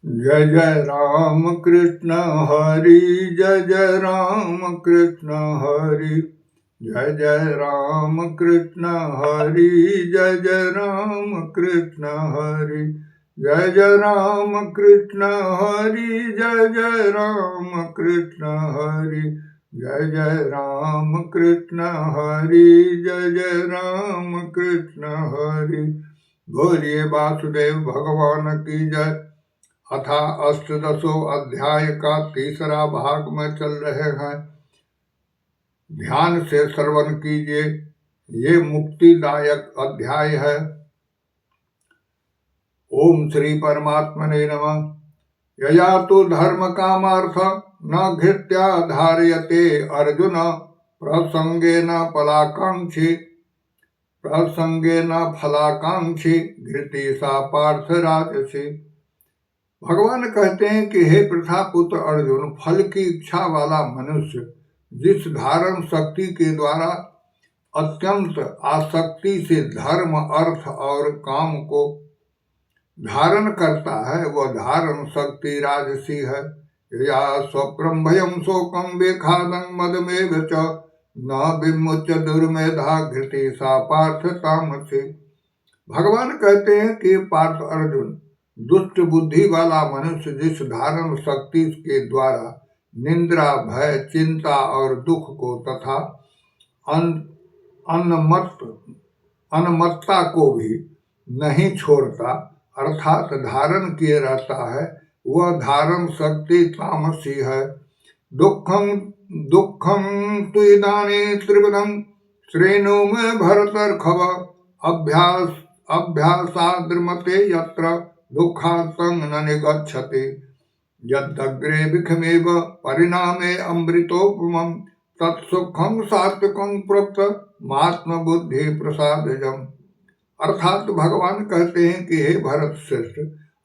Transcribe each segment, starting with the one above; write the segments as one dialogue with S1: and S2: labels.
S1: जय जय राम कृष्ण हरि, जय जय राम कृष्ण हरि, जय जय राम कृष्ण हरि, जय जय राम कृष्ण हरि, जय जय राम कृष्ण हरि, जय जय राम कृष्ण हरि, जय जय राम कृष्ण हरि, जय जय राम कृष्ण हरि। बोलिए वासुदेव भगवान की जय। अथा अष्टदशो अध्याय का तीसरा भाग में चल रहे हैं। ध्यान से श्रवण कीजिए, ये मुक्तिदायक अध्याय है। ओम श्री परमात्मने नमः। यया तो धर्म कामार्थ न घृत्या धारयते अर्जुन, प्रसंगेन फलाकांक्षी घृति सा पार्थ राजसी। भगवान कहते हैं कि हे प्रथापुत्र अर्जुन, फल की इच्छा वाला मनुष्य जिस धारण शक्ति के द्वारा अत्यंत आसक्ति से धर्म, अर्थ और काम को धारण करता है, वह धारण शक्ति राजसी है। या स्वप्रम भयम शोकम बेखादं मदमेव च न विमुच्य दुर्मेधा घृति सा पार्थ तामसी। भगवान कहते हैं कि पार्थ अर्जुन, दुष्ट बुद्धि वाला मनुष्य जिस धारण शक्ति के द्वारा निंद्रा, भय, चिंता और दुख को तथा अनमत्ता को भी नहीं छोड़ता, अर्थात धारण किए रहता है, वह धारण शक्ति तामसी है। दुखम दुखम तु इदानीं त्रिविधं श्रेणु में भरतर्षभ, अभ्यासाद्रमते यत्र दुःखांतं न निगच्छति, यदग्रे विखमेव परिणामे अमृतोपमं तत्सुखं सात्विकं प्रोक्त महात्म बुद्धि प्रसादजम। अर्थात भगवान कहते हैं कि हे भरत श्रेष्ठ,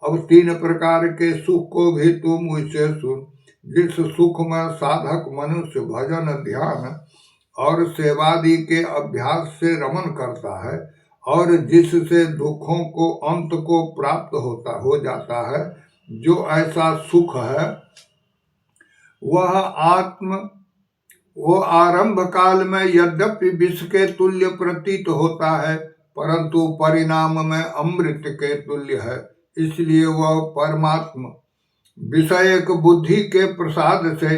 S1: अब 3 प्रकार के सुख को भी तू मुझसे सुन। जिस सुख में साधक मनुष्य भजन, ध्यान और सेवादि के अभ्यास से रमन करता है और जिससे दुखों को अंत को प्राप्त हो जाता है, जो ऐसा सुख है वो आरंभ काल में यद्यपि विष के तुल्य प्रतीत होता है, परंतु परिणाम में अमृत के तुल्य है। इसलिए वह परमात्मा विषयक बुद्धि के प्रसाद से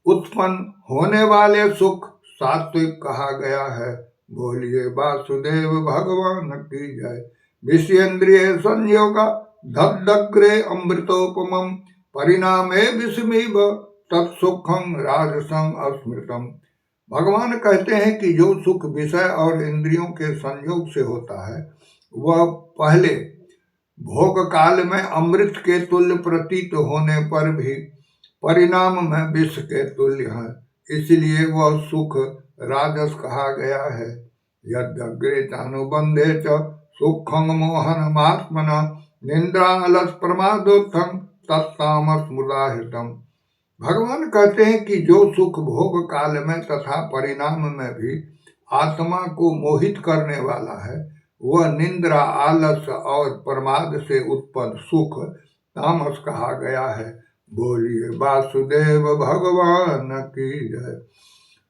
S1: उत्पन्न होने वाले सुख सात्विक कहा गया है। बोलिए वासुदेव भगवान की जय। विषयेन्द्रिय संयोग धग्रे अमृतोपमं परिणामे विषमीव तत्सुखं राजसं अस्मृतम। भगवान कहते हैं कि जो सुख विषय और इंद्रियों के संयोग से होता है, वह पहले भोग काल में अमृत के तुल्य प्रतीत होने पर भी परिणाम में विष के तुल्य है। इसलिए वह सुख राजस कहा गया है। यद्यग्रे चानुबंधे च सुखं मोहन महात्मना निंद्रा अलस प्रमादोत्थं तत्तामसमुदाहृतम्। भगवान कहते हैं कि जो सुख भोग काल में तथा परिणाम में भी आत्मा को मोहित करने वाला है, वह निंद्रा, आलस और प्रमाद से उत्पन्न सुख तामस कहा गया है। बोलिए वासुदेव भगवान की जय।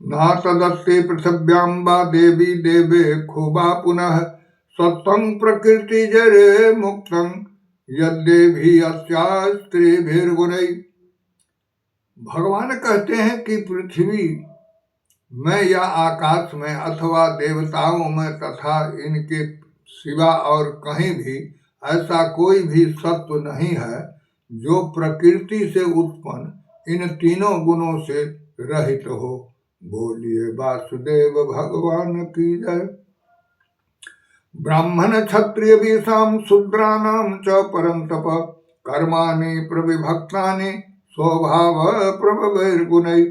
S1: न तदस्ति पृथिव्यां वा देवी देवे खुबा पुनः सत्तं प्रकृति जरे मुक्तं यद्देवी अस्त्रिभिर्गुणैः। भगवान कहते हैं कि पृथ्वी में या आकाश में अथवा देवताओं में तथा इनके सिवा और कहीं भी ऐसा कोई भी सत्व नहीं है जो प्रकृति से उत्पन्न इन तीनों गुणों से रहित हो। बोलिए वासुदेव भगवान की जय। ब्राह्मण क्षत्रिय विषाम शूद्राणां च परं तप कर्माणि प्रविभक्तानि स्वभाव प्रभवैर्गुणैः।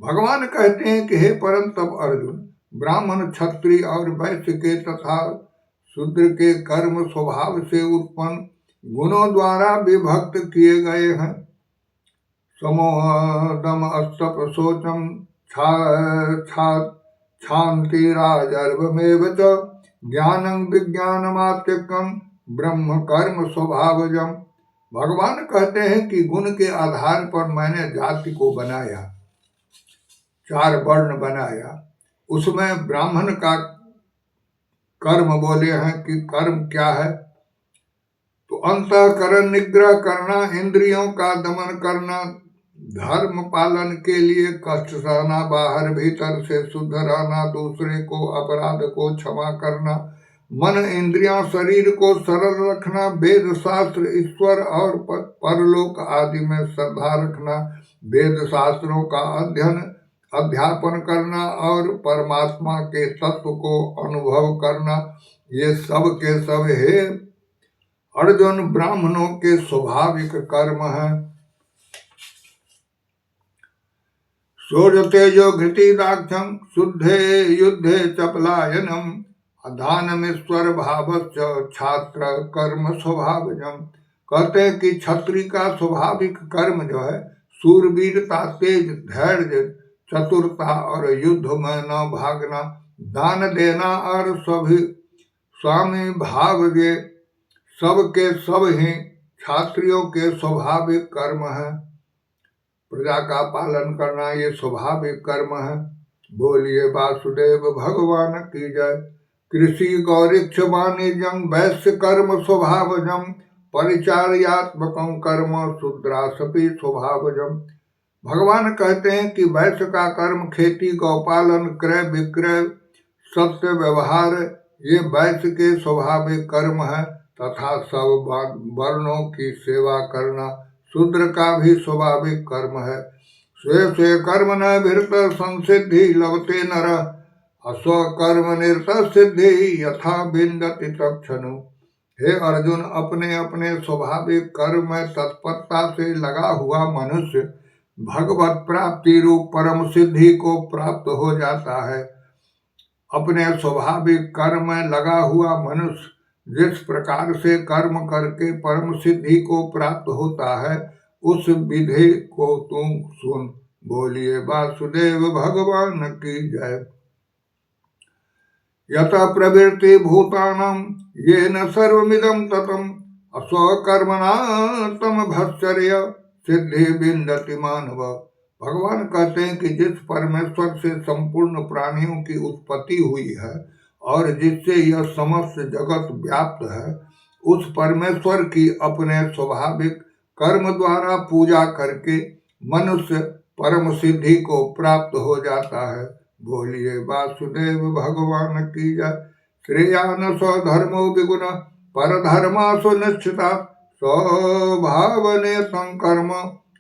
S1: भगवान कहते हैं कि हे परम तप अर्जुन, ब्राह्मण, क्षत्रिय और वैश्य के तथा शूद्र के कर्म स्वभाव से उत्पन्न गुणों द्वारा विभक्त किए गए हैं। समोदम अस्तप शोचम क्षान्तिराजर्वमेव च ज्ञानं विज्ञानमात्यकं ब्रह्म कर्म स्वभावजम्। भगवान कहते हैं कि गुण के आधार पर मैंने जाति को बनाया, 4 वर्ण बनाया। उसमें ब्राह्मण का कर्म बोले हैं कि कर्म क्या है, तो अंतःकरण निग्रह करना, इंद्रियों का दमन करना, धर्म पालन के लिए कष्ट सहना, बाहर भीतर से शुद्ध रहना, दूसरे को अपराध को क्षमा करना, मन इंद्रियां शरीर को सरल रखना, वेद शास्त्र ईश्वर और परलोक आदि में श्रद्धा रखना, वेद शास्त्रों का अध्यापन करना और परमात्मा के तत्व को अनुभव करना, ये सब के सब है अर्जुन ब्राह्मणों के स्वाभाविक कर्म है। शौर्यतेजो घृतिदाक्षं शुद्धे युद्धे च पलायनम अधानमेश्वर भावश्च छात्र कर्म स्वभावजम। कहते हैं कि क्षत्रिय का स्वाभाविक कर्म जो है सूरवीरता, तेज, धैर्य, चतुरता और युद्ध में न भागना, दान देना और सभी स्वामी भाव, ये सब के सब ही क्षत्रियों के स्वाभाविक कर्म है। प्रजा का पालन करना ये स्वाभाविक कर्म है। बोलिए वासुदेव भगवान की जय। कृषि गौरिक्ष वाणिज्यम वैश्य कर्म स्वभावजम परिचार्यात्मकं कर्म शूद्रासपि स्वभावजम। भगवान कहते हैं कि वैश्य का कर्म खेती, गौपालन, क्रय विक्रय, सत्य व्यवहार, ये वैश्य के स्वाभाविक कर्म है। तथा सब वर्णों की सेवा करना शूद्र का भी स्वाभाविक कर्म है। स्वे स्वे कर्म न भृत संसिद्धि लभते नर अस्वकर्म निरत सिद्धि यथा बिंदति तक्षणु। हे अर्जुन, अपने अपने स्वाभाविक कर्म में तत्परता से लगा हुआ मनुष्य भगवत प्राप्ति रूप परम सिद्धि को प्राप्त हो जाता है। अपने स्वाभाविक कर्म में लगा हुआ मनुष्य जिस प्रकार से कर्म करके परम सिद्धि को प्राप्त होता है, उस विधि को तुम सुन। बोलिए वासुदेव भगवान की जय। यत प्रवृत्ति भूतानां येन सर्वमिदं ततं अस्वकर्मणा तम भश्चर्य सिद्धि विन्दति मानव। भगवान कहते हैं कि जिस परमेश्वर से संपूर्ण प्राणियों की उत्पत्ति हुई है और जिससे यह समस्त जगत व्याप्त है, उस परमेश्वर की अपने स्वाभाविक कर्म द्वारा पूजा करके मनुष्य परम सिद्धि को प्राप्त हो जाता है। बोलिए वासुदेव भगवान की जय। श्रेयान स्वधर्मो विगुण परधर्मासु निश्चिता स्वभावने संकर्म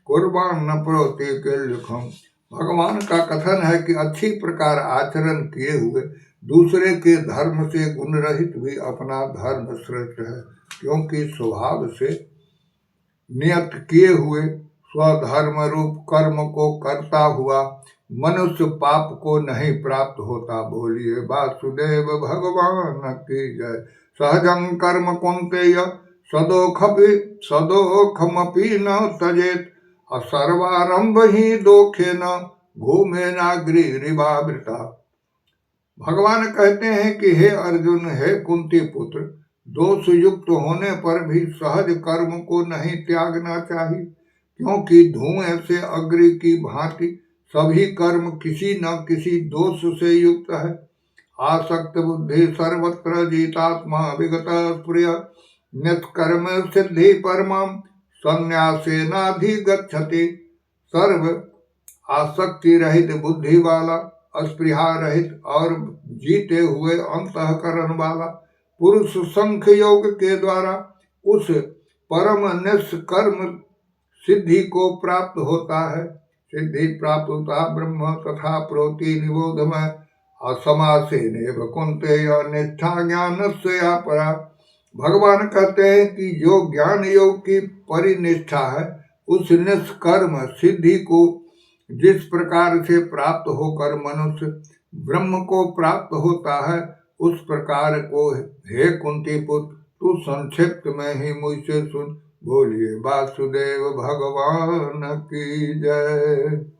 S1: कुर्बान प्रोति के लिखम। भगवान का कथन है कि अच्छी प्रकार आचरण किए हुए दूसरे के धर्म से गुण रहित भी अपना धर्म श्रेष्ठ है, क्योंकि स्वभाव से नियत किए हुए स्वधर्म रूप कर्म को करता हुआ मनुष्य पाप को नहीं प्राप्त होता। बोलिए वासुदेव भगवान की जय। सहजं कर्म कुंतेय सदोखमपि न तजेत असर्वारंभ ही दोखे न घूमे नाग्रिवावृता। भगवान कहते हैं कि हे अर्जुन, हे कुंती पुत्र, दोष युक्त होने पर भी सहज कर्म को नहीं त्यागना चाहिए, क्योंकि धुएं से अग्नि की भांति सभी कर्म किसी न किसी दोष से युक्त है। आसक्त बुद्धि सर्वत्र जीतात्मा विगत प्रिय निष्कर्म सिद्धि परमं संन्यासेनाधिगच्छति। सर्व आसक्ति रहित बुद्धि वाला, अस्पृहा रहित और जीते हुए अंतःकरण वाला पुरुष संख्य योग के द्वारा उस परम निष्कर्म सिद्धि को प्राप्त होता है। सिद्धि प्राप्त होता ब्रह्म तथा प्रोति निबोध में असमासेनेव कुंतेय निष्ठा ज्ञान से अपरा। भगवान कहते हैं कि जो ज्ञान योग की परिनिष्ठा है, उस निष्कर्म सिद्धि को जिस प्रकार से प्राप्त होकर मनुष्य ब्रह्म को प्राप्त होता है, उस प्रकार को हे कुंती पुत्र तू संक्षिप्त में ही मुझसे सुन। बोलिए वासुदेव भगवान की जय।